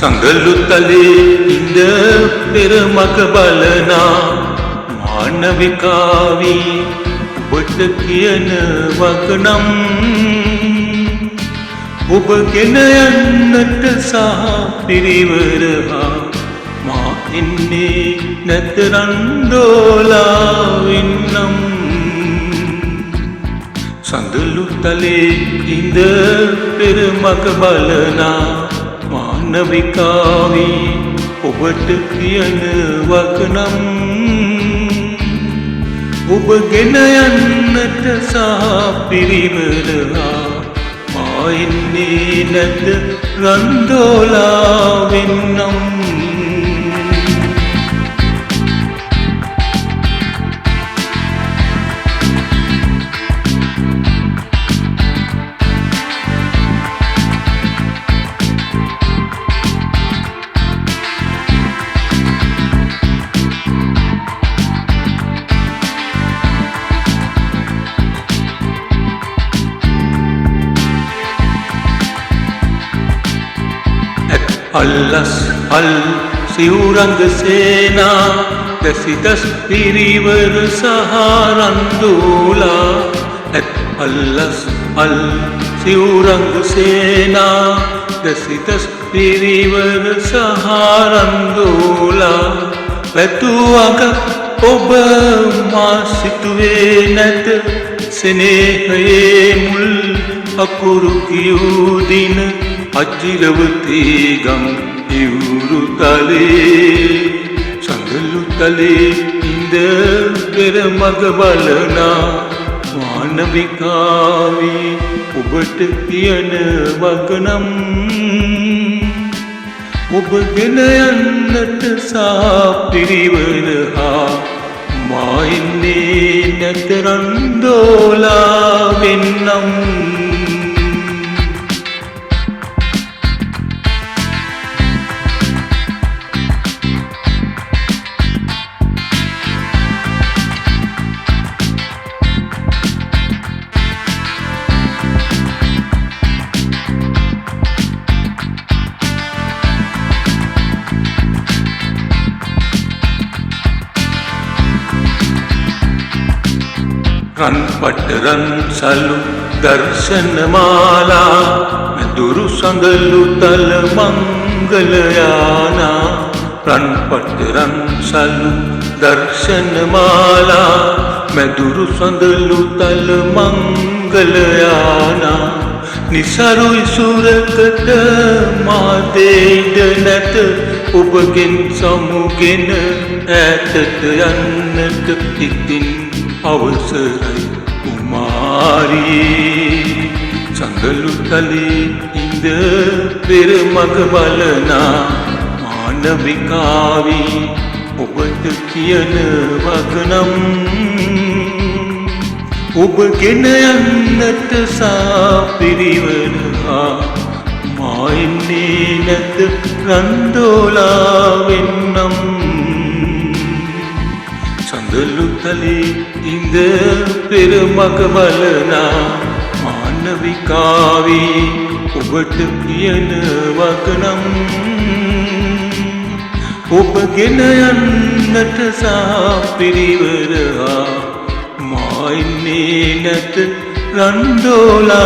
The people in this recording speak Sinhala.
සඟලු තලේ ඉඳ පෙර මග බලනා මානවිකාවී ඔබට කියන වගනම් ඔබ ගෙන යන්නට සහ පිරිවර හා මා එන්නේ නැත රන්දෝලාවෙන්නම් සඳලු තලේ ඉඳ පෙර මග බලනා මානවිකාවී ඔබට කියන වගනම් ඔබ ගෙන යන්නට සහ පිරිවර හා මා එන්නේ නැත රන්දෝලාවෙන්නම් අල්ලස් අල් සිවුරංග සේනා දැසිදස් පිරිවර සහ රන්දෝලා ඇත් අල්ලස් අල් සිවුරංග සේනා දැසිදස් පිරිවර සහ රන්දෝලා වැතුවක ඔබ මා සිතුවේ නැත සෙනෙහයේ මුල් අකුරු කියූ දින අජිරවතී ගම් ඉවුරු තලේ සඳලු තලේ ඉඳ පෙර මග බලනා මානවිකාවී ඔබට කියන වගනම් ඔබ ගෙන යන්නට සහ පිරිවර හා මා එන්නේ නැත රන්දෝලාවෙන්නම් රන් පට රන් සලු දර්ශනමාලා මැදුරු සඳලු තල මංගලයානා රන් පට රන් සලු දර්ශනමාලා මැදුරු සඳලු තල මංගලයානා නිසරු ඉසුරකට මාදේද නැත ඔබගෙන් සමුගෙන ඈතට යන්නට ඉතින් අවසරයි කුමාරී සඳලු තලේ ඉඳ පෙර මග බලනා මානවිකාවී ඔබට කියන වගනම් ඔබ ගෙන යන්නට සහ පිරිවර හා මා එන්නේ නැත රන්දෝලාවෙන්නම් සඳලු තලේ ඉඳ පෙර මග බලනා මානවිකාවී ඔබට කියන වගනම් ඔබ ගෙන යන්නට සහ පිරිවර හා මා එන්නේ නැත රන්දෝලාවෙන්නම්